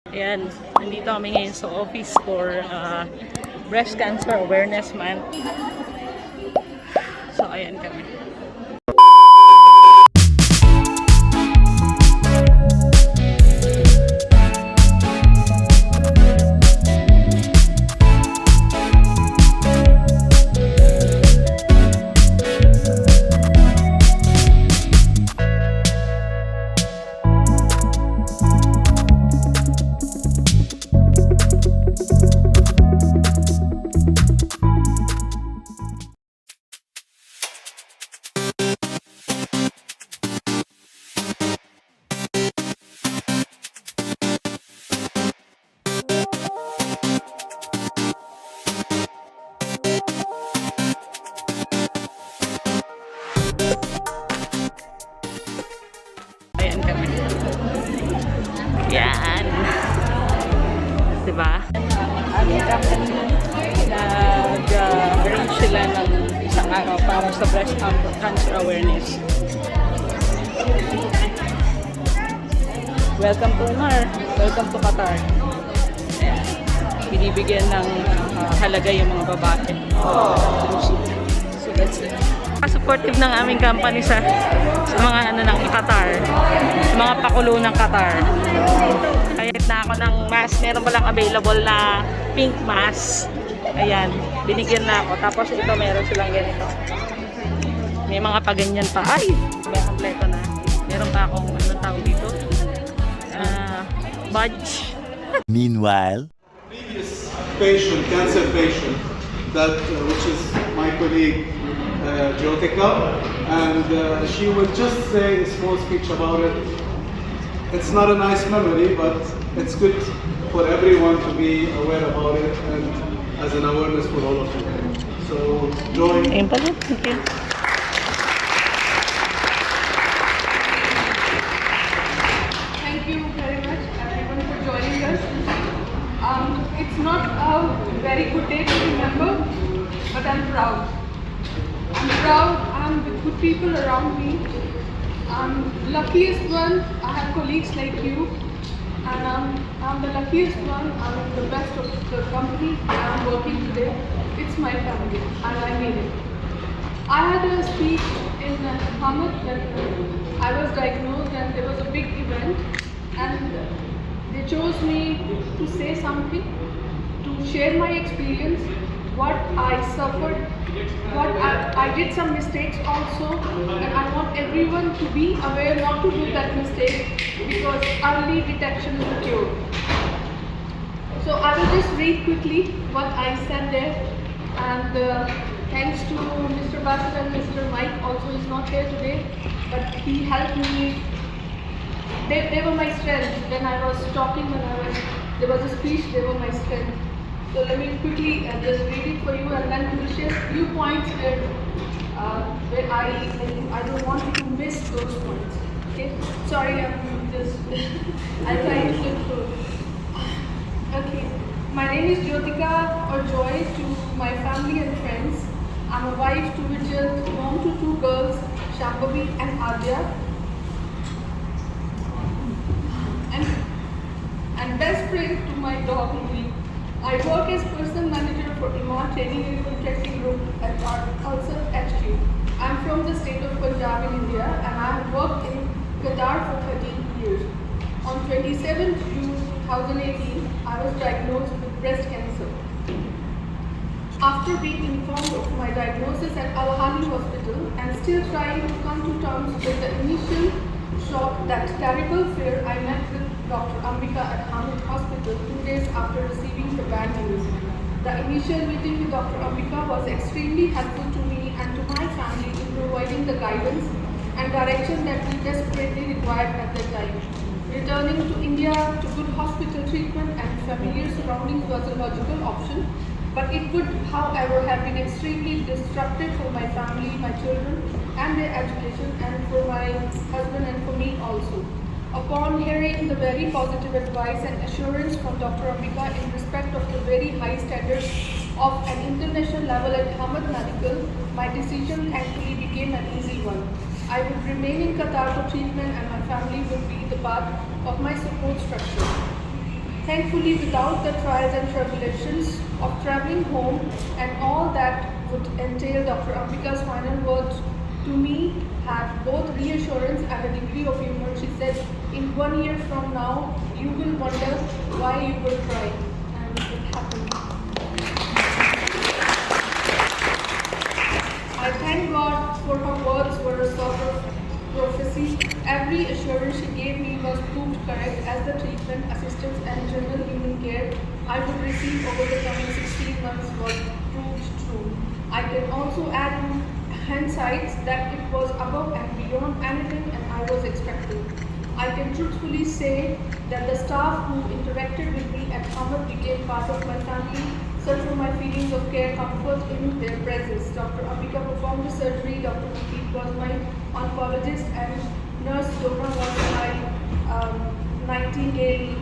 Ayan, nandito kami ngayon sa office for Breast Cancer Awareness Month. So, ayan kami. Ayan kami. Yan. Diba? Aming company nag-arrange sila ng isang araw para sa breast cancer awareness. Welcome to IMAR. Welcome to Qatar. Ayan. Binibigyan ng halaga yung mga babae. So that's it. Supportive ng aming company sa mga ano ng Qatar, sa mga pakulo ng Qatar. Kahit na ako ng mask, meron palang available na pink mask. Ayan, binigyan na ako. Tapos ito meron silang ganito. May mga paganyan pa. Ay, may kompleto na. Meron pa akong anong tawag dito? Badge. Meanwhile, Previous patient, cancer patient, that which is my colleague Jyotika, and she will just say a small speech about it. It's not a nice memory, but it's good for everyone to be aware about it and as an awareness for all of you. So, Joy. Ayun pala. Okay. Thank you very much everyone for joining us. It's not a very good day to remember, but I'm proud. I'm proud. I'm with good people around me. I'm the luckiest one. I have colleagues like you, and I'm the luckiest one. I'm the best of the company where I'm working today. It's my family, and I made it. I had a speech in Hamad when I was diagnosed, and there was a big event, and they chose me to say something, to share my experience, what I suffered, what I did some mistakes also, and I want everyone to be aware not to do that mistake, because early detection is the cure. So I will just read quickly what I said there, and thanks to Mr. Bassett and Mr. Mike also is not here today, but he helped me. They were my strength when I was talking, there was a speech, they were my strength. So let me quickly just read it for you, and then we will share few points where I don't want you to miss those points. Okay? Sorry, I'm just I'll try to look through. Okay. My name is Jyotika or Joy to my family and friends. I'm a wife to Vijay, mom to two girls, Shambhavi and Adya. And best friend to my dog Louis. I work as person manager for IMAR Training Contracting Group at also HQ. I'm from the state of Punjab in India, and I have worked in Qatar for 13 years. On 27th June 2018, I was diagnosed with breast cancer. After being informed of my diagnosis at Al-Ahli Hospital and still trying to come to terms with the initial shock, that terrible fear, I met with Dr. Ambika at Hamid Hospital 2 days after receiving the bad news. The initial meeting with Dr. Ambika was extremely helpful to me and to my family in providing the guidance and direction that we desperately required at that time. Returning to India to good hospital treatment and familiar surroundings was a logical option, but it would, however, have been extremely destructive for my family, my children, and their education, and for my husband and for me also. Upon hearing the very positive advice and assurance from Dr. Ambika in respect of the very high standards of an international level at Hamad Medical, my decision thankfully became an easy one. I would remain in Qatar for treatment, and my family would be the part of my support structure. Thankfully, without the trials and tribulations of traveling home and all that would entail, Dr. Ambika's final words to me had both reassurance and a degree of humor. She said, in 1 year from now, you will wonder why you were crying. And it happened. I thank God for her words were a sort of prophecy. Every assurance she gave me was proved correct as the treatment, assistance and general human care I would receive over the coming 16 months was proved true. I can also add in hindsight that it was above and beyond anything and I was expecting. I can truthfully say that the staff who interacted with me at Hamad became part of my family. Such were my feelings of care, comfort in their presence. Dr. Ambika performed the surgery, Dr. Naveed was my oncologist, and Nurse Dora was my nightingale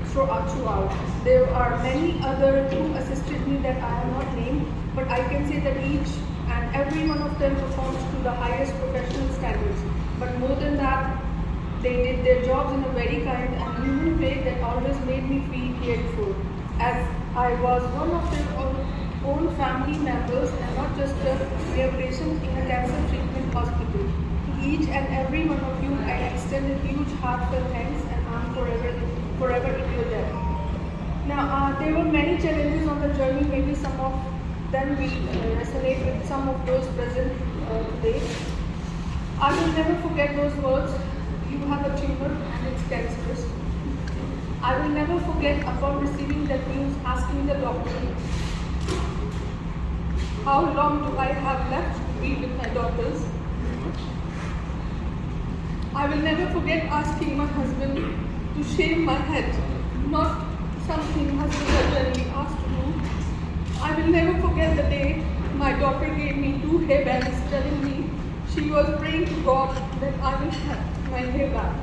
throughout. There are many others who assisted me that I have not named, but I can say that each and every one of them performed to the highest professional standards. But more than that, they did their jobs in a very kind and human way that always made me feel cared for, as I was one of their own family members and not just a mere patient in a cancer treatment hospital. To each and every one of you, I extend a huge heartfelt thanks and I'm forever in your debt. Now, there were many challenges on the journey, maybe some of them will resonate with some of those present today. I will never forget those words, you have a tumor and it's cancerous. I will never forget upon receiving that news asking the doctor, how long do I have left to be with my daughters? I will never forget asking my husband to shave my head, not something husbands are generally asked to do. I will never forget the day my daughter gave me 2 hair bands telling me she was praying to God that I will have my hair back.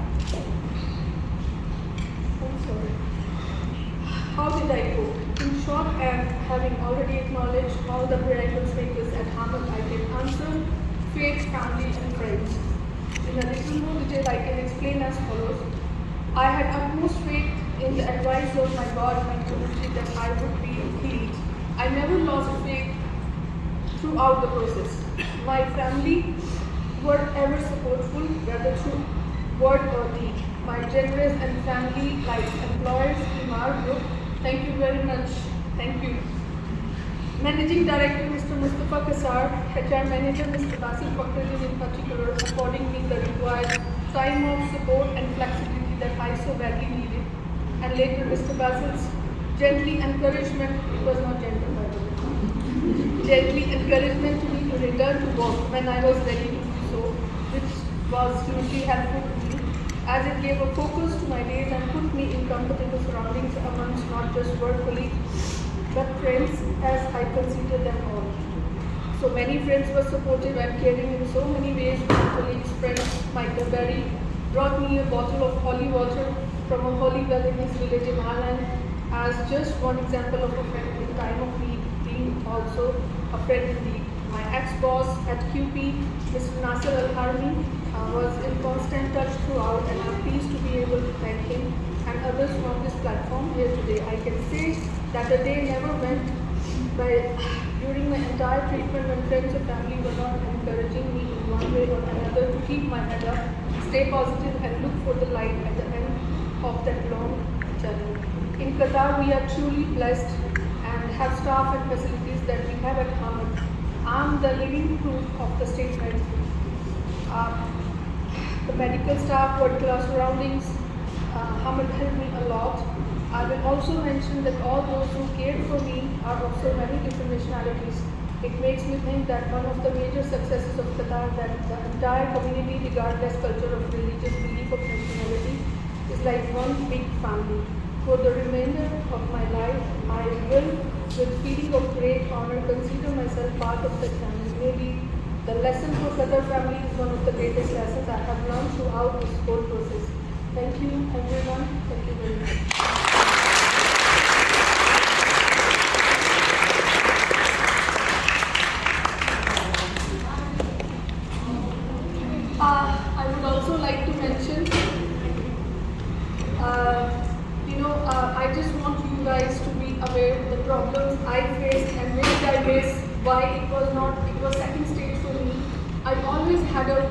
I'm sorry. How did I go? In short, and having already acknowledged all the miraculous makers at Hamad, I can answer faith, family and friends. In a little more detail, I can explain as follows. I had utmost faith in the advice of my God and my community that I would be healed. I never lost faith throughout the process. My family were ever supportful, whether through word or deed. My generous and family-like employers, IMAR Group, thank you very much. Thank you. Managing Director Mr. Mustafa Kassar, HR Manager Mr. Basil Fakruddin in particular, affording me the required time of support and flexibility that I so badly needed. And later Mr. Basil's gently encouragement, it was not gentle by the way, gently encouragement to me to return to work when I was ready to do so, which was hugely helpful to me, as it gave a focus to my days and put me in comfortable surroundings amongst not just work colleagues, but friends, as I consider them all. So many friends were supportive and caring in so many ways. My colleagues, friends, Michael Berry brought me a bottle of holy water from a holy well in his village in Ireland, as just one example of a friend in time of need, being also a friend indeed. My ex-boss at QP, Mr. Nasser Al-Harmi, was in constant touch throughout, and I'm pleased to be able to thank him and others from this platform here today. I can say that the day never went by during my entire treatment when friends or family were not encouraging me in one way or another to keep my head up, stay positive and look for the light at the end of that long journey. In Qatar, we are truly blessed and have staff and facilities that we have at Hamad. I'm the living proof of the statement. The medical staff, world-class surroundings, Hamad helped me a lot. I will also mention that all those who cared for me are of so many different nationalities. It makes me think that one of the major successes of Qatar that the entire community, regardless culture of religious belief of nationality, is like one big family. For the remainder of my life, I will, with feeling of great honor, consider myself part of that family. Maybe the lesson for Qatar family is one of the greatest lessons I have learned throughout this whole process. Thank you, everyone. Thank you very much. I would also like to mention, I just want where the problems I faced and which I missed, why it was second stage for me. I always had a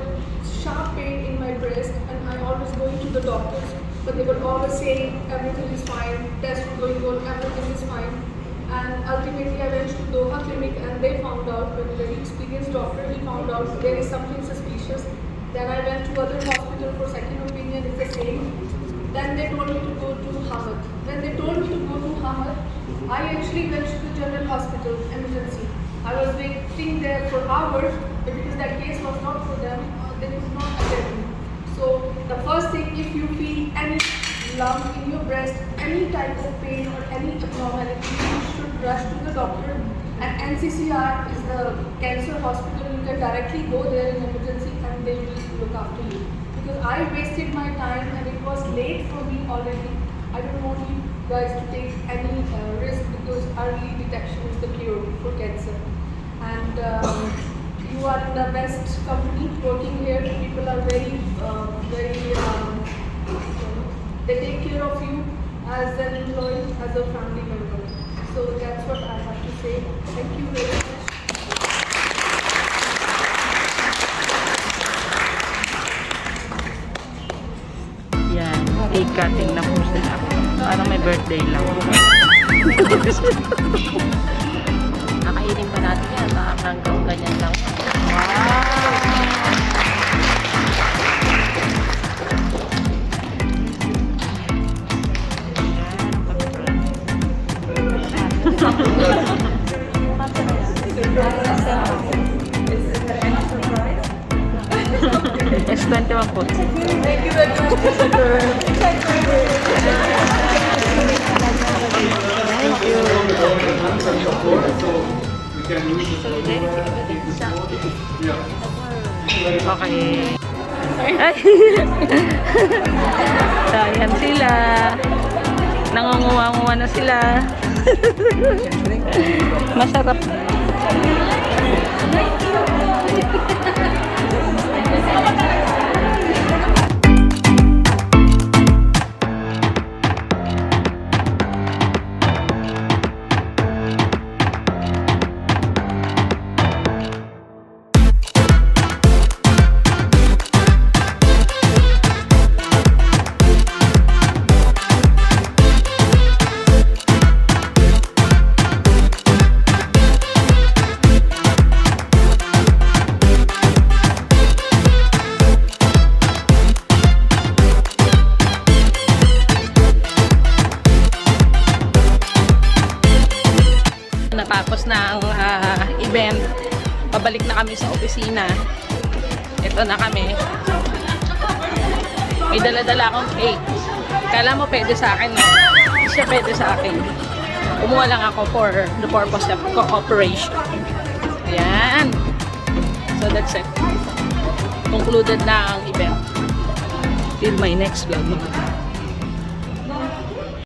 sharp pain in my breast and I always going to the doctors, but they were always saying everything is fine, test is going on, everything is fine. And ultimately I went to Doha clinic and they found out, with a very experienced doctor, he found out there is something suspicious. Then I went to other hospital for second opinion, it's the same. Then they told me to go to Hamad. When they told me to go to Hamad, I actually went to the general hospital emergency. I was waiting there for hours, but because that case was not for them, they did not attend me. So the first thing, if you feel any lump in your breast, any type of pain or any abnormality, you should rush to the doctor. And NCCR is the cancer hospital. You can directly go there in emergency and they will look after you. Because I wasted my time and it was late for me already. I don't want you guys to take any risk because early detection is the cure for cancer. And you are in the best company working here. People are very, they take care of you as an employee, as a family member. So that's what I have to say. Thank you very much. Yan, cake cutting na po sila. Parang may birthday lang. Nakainin pa natin yan. Hanggang ganyan lang. S21 po. Thank you very much, Mr. Thank you. Okay. Ay. So, ayan sila. Nangunguha-nguha na sila. Masarap. Natapos na ang event. Pabalik na kami sa opisina. Ito na kami. May dala-dala akong cake. Kala mo pwede sa akin, no? Hindi siya pwede sa akin. Kumuha lang ako for the purpose of cooperation. Ayan. So that's it. Concluded na ang event. Till my next vlog.